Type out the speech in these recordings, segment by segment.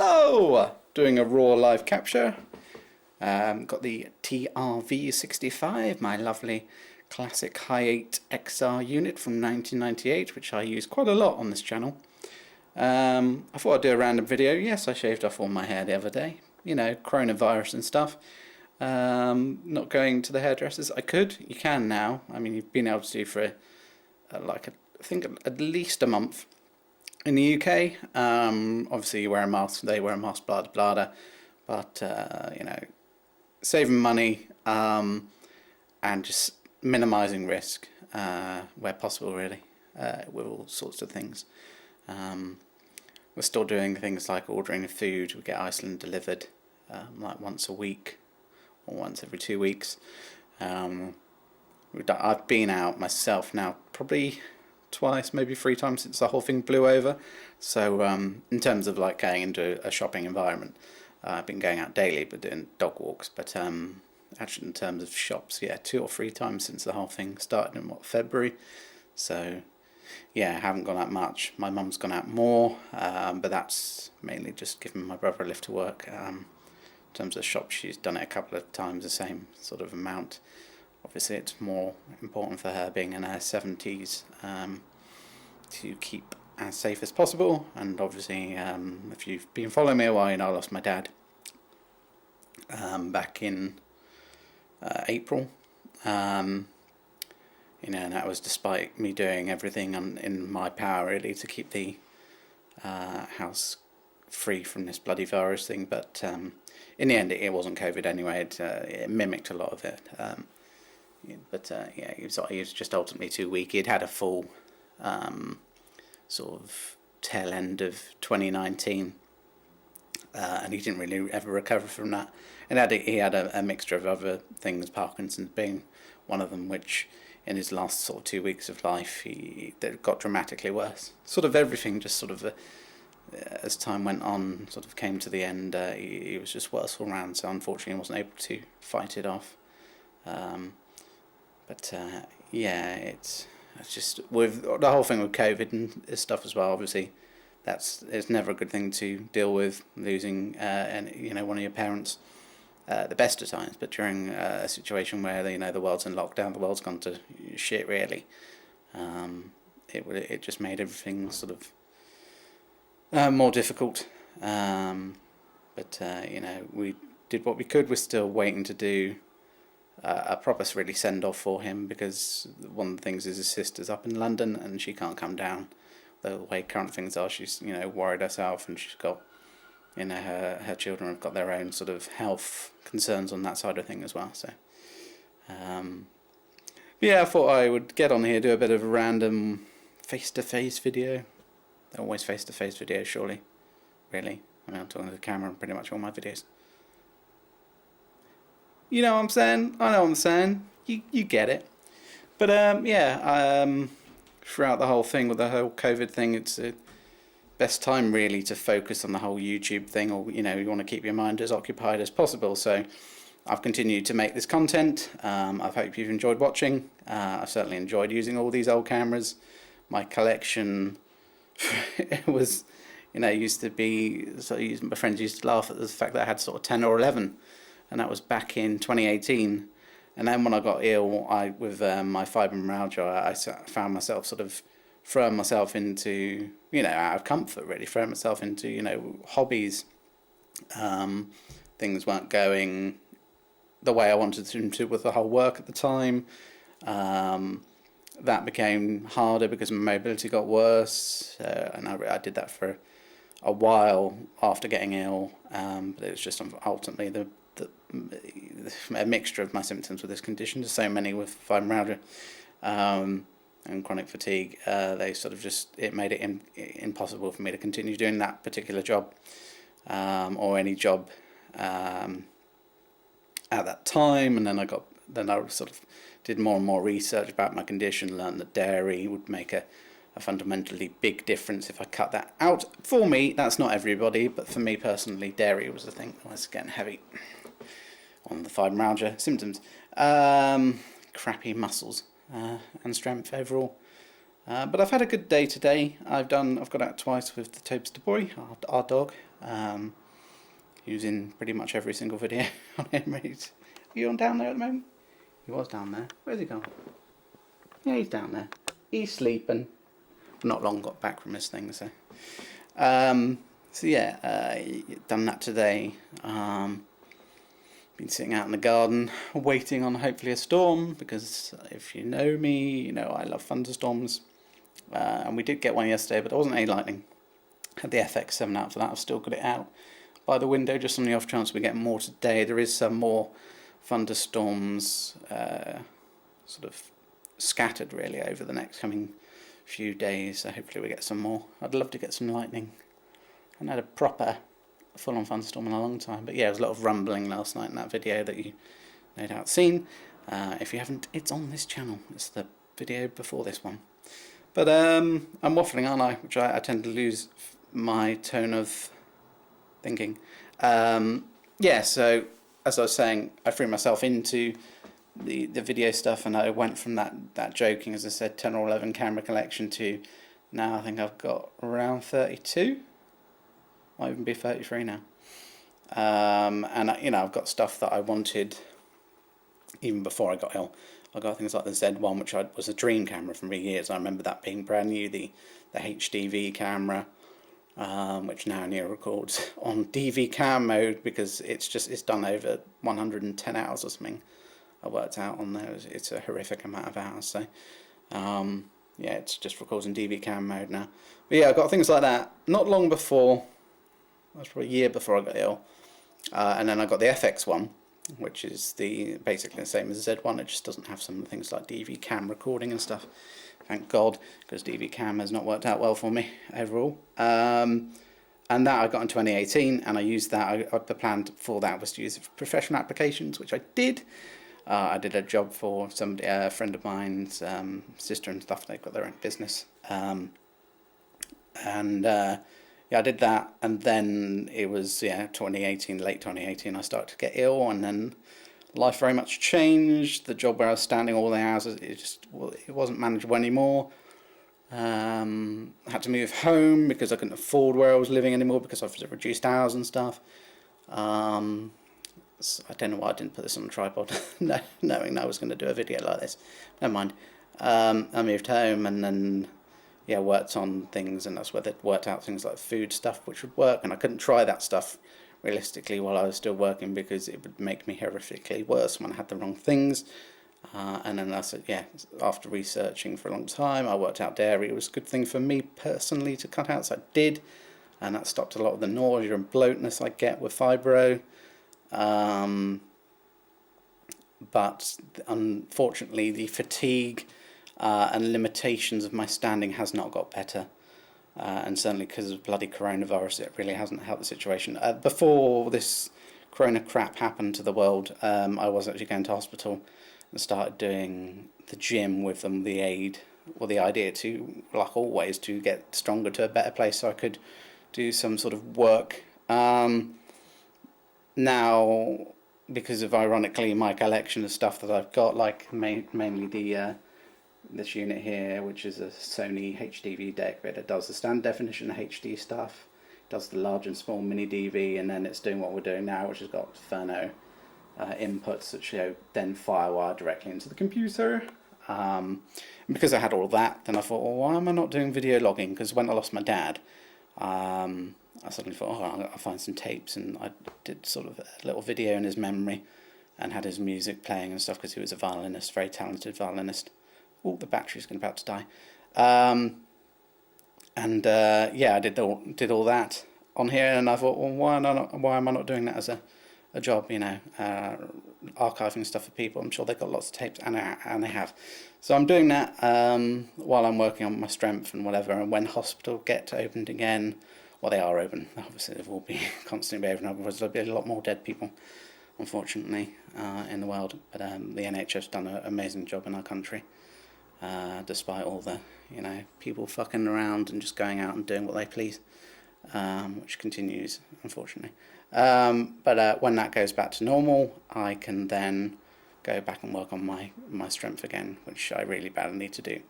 Hello! Doing a raw live capture. Got the TRV65, my lovely classic Hi8 XR unit from 1998, which I use quite a lot on this channel. I thought I'd do a random video. Yes, I shaved off all my hair the other day. You know, coronavirus and stuff. Not going to the hairdressers. I could. You can now. I mean, you've been able to do for I think at least a month. In the UK, obviously you wear a mask, they wear a mask, blah blah blah, but you know, saving money and just minimising risk where possible, really, with all sorts of things. We're still doing things like ordering food. We get Iceland delivered like once a week or once every 2 weeks. I've been out myself now probably twice, maybe 3 times since the whole thing blew over. So in terms of like going into a shopping environment, I've been going out daily but doing dog walks. But actually in terms of shops, yeah, 2 or 3 times since the whole thing started in February. So yeah, I haven't gone out much. My mum's gone out more, but that's mainly just giving my brother a lift to work. In terms of shops, she's done it a couple of times, the same sort of amount. Obviously it's more important for her, being in her 70s, to keep as safe as possible. And obviously if you've been following me a while, you know I lost my dad back in April. You know, and that was despite me doing everything in my power really to keep the house free from this bloody virus thing. But in the end it wasn't COVID anyway. It mimicked a lot of it. Yeah, he was just ultimately too weak. He'd had a full sort of tail end of 2019, and he didn't really ever recover from that. And he had a mixture of other things, Parkinson's being one of them, which in his last sort of 2 weeks of life, that got dramatically worse. Sort of everything just sort of, as time went on, sort of came to the end. He was just worse all round, so unfortunately he wasn't able to fight it off. But yeah, it's just with the whole thing with COVID and stuff as well. Obviously, it's never a good thing to deal with, losing one of your parents. The best of times, but during a situation where the world's in lockdown, the world's gone to shit really. It just made everything sort of more difficult. But we did what we could. We're still waiting to do a proper really send off for him, because one of the things is his sister's up in London and she can't come down. The way current things are, she's worried herself, and she's got her children have got their own sort of health concerns on that side of thing as well. So yeah, I thought I would get on here, do a bit of a random face-to-face video. They're always face-to-face videos, surely, really. I mean, I'm talking to the camera in pretty much all my videos. You know what I'm saying? I know what I'm saying. You get it. But yeah, throughout the whole thing with the whole COVID thing, it's the best time really to focus on the whole YouTube thing, or you want to keep your mind as occupied as possible. So I've continued to make this content. I hope you've enjoyed watching. I've certainly enjoyed using all these old cameras. My collection was, used to be, my friends used to laugh at the fact that I had sort of 10 or 11. And that was back in 2018. And then when I got ill with my fibromyalgia, I found myself sort of throwing myself into, out of comfort really, throwing myself into, hobbies. Things weren't going the way I wanted them to with the whole work at the time. That became harder because my mobility got worse. And I did that for a while after getting ill. But it was just ultimately a mixture of my symptoms with this condition. There's so many with fibromyalgia and chronic fatigue. They sort of it made it impossible for me to continue doing that particular job, or any job at that time. And then I sort of did more and more research about my condition, learned that dairy would make a fundamentally big difference if I cut that out. For me, that's not everybody, but for me personally, dairy was the thing that was getting heavy on the fibromyalgia symptoms. Crappy muscles and strength overall. But I've had a good day today. I've got out twice with the Toadster Boy, our dog. He was in pretty much every single video on him. Are you on down there at the moment? He was down there. Where's he gone? Yeah, he's down there. He's sleeping. Not long got back from his thing, so. So yeah, done that today. Been sitting out in the garden, waiting on hopefully a storm, because if you know me, you know I love thunderstorms. And we did get one yesterday, but there wasn't any lightning. Had the FX7 out for that. I've still got it out by the window just on the off chance we get more today. There is some more thunderstorms sort of scattered really over the next coming few days, so hopefully we get some more. I'd love to get some lightning. I haven't had a proper full-on thunderstorm in a long time, but yeah, there was a lot of rumbling last night in that video that you no doubt seen. If you haven't, it's on this channel. It's the video before this one. But I'm waffling, aren't I? Which I tend to lose my tone of thinking. Yeah, so as I was saying, I threw myself into the video stuff, and I went from that joking, as I said, 10 or 11 camera collection to now I think I've got around 32. Might even be 33 now. And I've got stuff that I wanted even before I got ill. I got things like the Z1, which was a dream camera for me years. I remember that being brand new. The HDV camera, which now near records on DV cam mode because it's done over 110 hours or something. I worked out on there. It's a horrific amount of hours. So yeah, it's just records in DV cam mode now. But yeah, I got things like that not long before. That was probably a year before I got ill. And then I got the FX one, which is basically the same as the Z1. It just doesn't have some things like DV cam recording and stuff. Thank God, because DV cam has not worked out well for me overall. And that I got in 2018, and I used that. The plan for that was to use it for professional applications, which I did. I did a job for somebody, a friend of mine's sister and stuff. They've got their own business. Yeah, I did that, and then it was 2018, late 2018. I started to get ill, and then life very much changed. The job where I was standing all the hours, it wasn't manageable anymore. I had to move home because I couldn't afford where I was living anymore because of the reduced hours and stuff. So I don't know why I didn't put this on a tripod, knowing I was going to do a video like this. Never mind. I moved home, and then worked on things, and that's where they worked out things like food stuff which would work, and I couldn't try that stuff realistically while I was still working because it would make me horrifically worse when I had the wrong things. And then I said, after researching for a long time, I worked out dairy. It was a good thing for me personally to cut out, so I did, and that stopped a lot of the nausea and bloatness I get with fibro. But unfortunately the fatigue and limitations of my standing has not got better, and certainly because of bloody coronavirus it really hasn't helped the situation. Before this corona crap happened to the world, I was actually going to hospital and started doing the gym with them, the idea to, like always, to get stronger, to a better place so I could do some sort of work. Now, because of, ironically, my collection of stuff that I've got, like mainly this unit here, which is a Sony HDV deck, but it does the standard definition HD stuff, does the large and small mini DV, and then it's doing what we're doing now, which has got Ferno inputs that then firewire directly into the computer. And because I had all that, then I thought, well, why am I not doing video logging? Because when I lost my dad, I suddenly thought, I'll find some tapes, and I did sort of a little video in his memory and had his music playing and stuff because he was a violinist, very talented violinist. Oh, the battery's about to die. I did all that on here, and I thought, well, why am I not doing that as a job? Archiving stuff for people. I'm sure they've got lots of tapes, and they have. So I'm doing that while I'm working on my strength and whatever. And when hospital get opened again, well, they are open. Obviously, they will be constantly open. Otherwise, there'll be a lot more dead people, unfortunately, in the world. But the NHS done an amazing job in our country. Despite all the, people fucking around and just going out and doing what they please, which continues, unfortunately. But when that goes back to normal, I can then go back and work on my strength again, which I really badly need to do.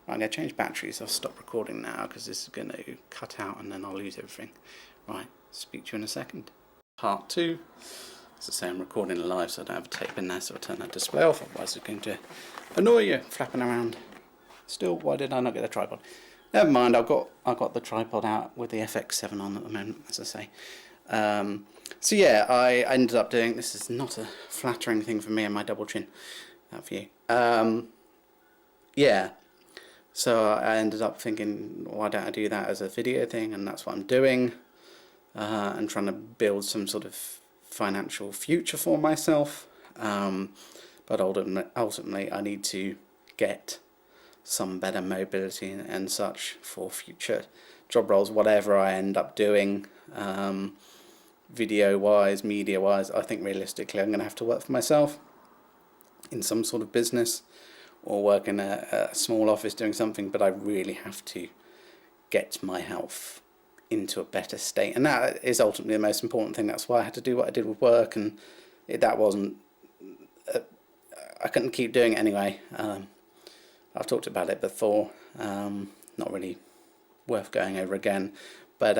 Right, I'm going to change batteries. I'll stop recording now because this is going to cut out and then I'll lose everything. Right, speak to you in a second. Part 2. As I say, I'm recording live, so I don't have a tape in there, so I'll turn that display off, otherwise it's going to annoy you flapping around. Still, why did I not get a tripod? Never mind, I've got the tripod out with the FX7 on at the moment, as I say. So yeah, I ended up doing, this is not a flattering thing for me and my double chin, that for you. Yeah, so I ended up thinking, why don't I do that as a video thing, and that's what I'm doing, and trying to build some sort of financial future for myself, but ultimately I need to get some better mobility and such for future job roles, whatever I end up doing, video wise, media wise. I think realistically I'm going to have to work for myself in some sort of business or work in a small office doing something, but I really have to get my health into a better state, and that is ultimately the most important thing. That's why I had to do what I did with work, and that wasn't I couldn't keep doing it anyway. I've talked about it before, not really worth going over again, but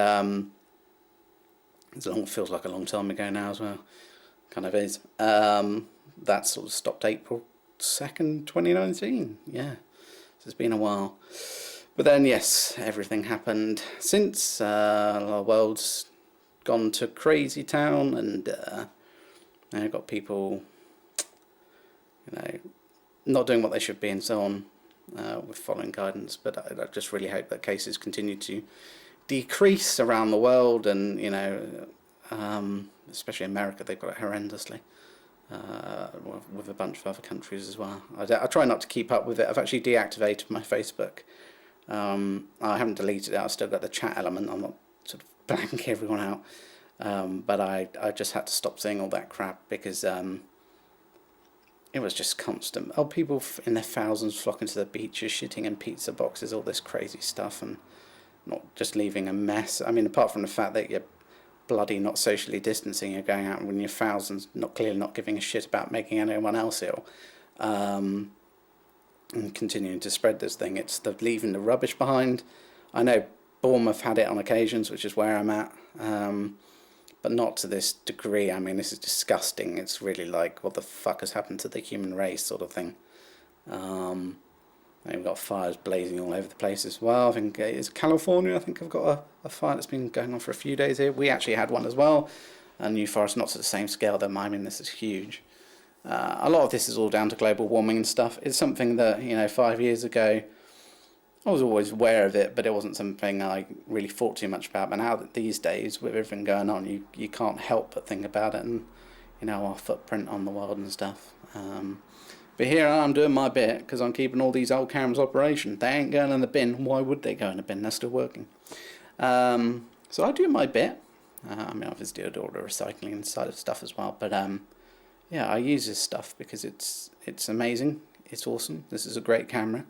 it feels like a long time ago now as well, kind of is. That sort of stopped April 2nd, 2019, yeah, so it's been a while. But then, yes, everything happened since. Our world's gone to crazy town, and now got people, not doing what they should be and so on, with following guidance. But I just really hope that cases continue to decrease around the world, and especially America, they've got it horrendously. With a bunch of other countries as well. I try not to keep up with it. I've actually deactivated my Facebook. I haven't deleted it. I've still got the chat element. I'm not sort of blanking everyone out. But I just had to stop seeing all that crap because it was just constant. Oh, people in their thousands flocking to the beaches, shitting in pizza boxes, all this crazy stuff, and not just leaving a mess. I mean, apart from the fact that you're bloody not socially distancing, you're going out when you're thousands, clearly not giving a shit about making anyone else ill, and continuing to spread this thing. It's the leaving the rubbish behind. I know Bournemouth had it on occasions, which is where I'm at, but not to this degree. I mean, this is disgusting. It's really like, what the fuck has happened to the human race, sort of thing. We've got fires blazing all over the place as well. I think it's California. I think I've got a fire that's been going on for a few days here. We actually had one as well. A New Forest, not to the same scale though. I mean, this is huge. A lot of this is all down to global warming and stuff. It's something that, 5 years ago, I was always aware of it, but it wasn't something I really thought too much about. But now these days, with everything going on, you can't help but think about it, and our footprint on the world and stuff. But here I'm doing my bit because I'm keeping all these old cameras operation. They ain't going in the bin. Why would they go in the bin? They're still working. So I do my bit. I mean, obviously I do all the recycling and side of stuff as well. But yeah, I use this stuff because it's amazing. It's awesome. This is a great camera.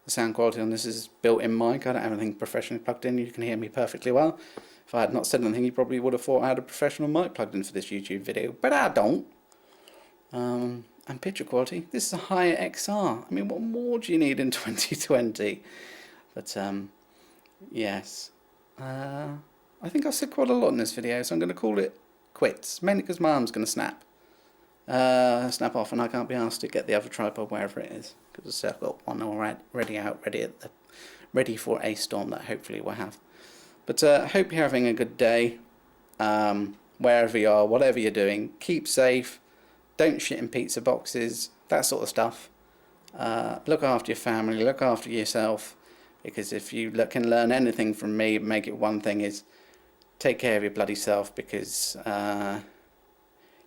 The sound quality on this is built-in mic. I don't have anything professionally plugged in. You can hear me perfectly well. If I had not said anything, you probably would have thought I had a professional mic plugged in for this YouTube video. But I don't. And picture quality, this is a higher XR. I mean, what more do you need in 2020? But yes, I think I've said quite a lot in this video, so I'm going to call it quits, mainly because my arm's going to snap off, and I can't be asked to get the other tripod wherever it is, because I've got one already out, ready for a storm that hopefully we'll have. But I hope you're having a good day, wherever you are, whatever you're doing. Keep safe. Don't shit in pizza boxes, that sort of stuff. Look after your family, look after yourself, because if you can learn anything from me, make it one thing, is take care of your bloody self, because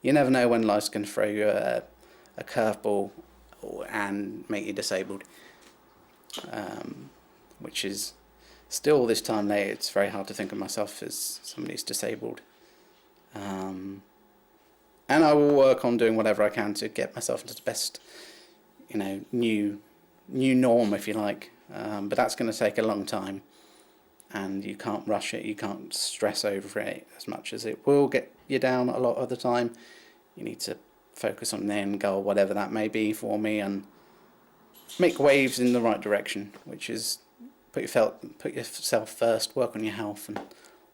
you never know when life's going to throw you a curveball and make you disabled, which is still, this time later, it's very hard to think of myself as somebody who's disabled. And I will work on doing whatever I can to get myself into the best, new norm, if you like. But that's going to take a long time, and you can't rush it. You can't stress over it as much as it will get you down a lot of the time. You need to focus on the end goal, whatever that may be for me, and make waves in the right direction, which is put yourself first, work on your health, and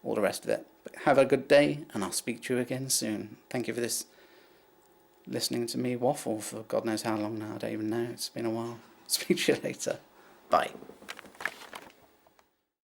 all the rest of it. But have a good day, and I'll speak to you again soon. Thank you for listening to me waffle for God knows how long now. I don't even know. It's been a while. Speak to you later. Bye.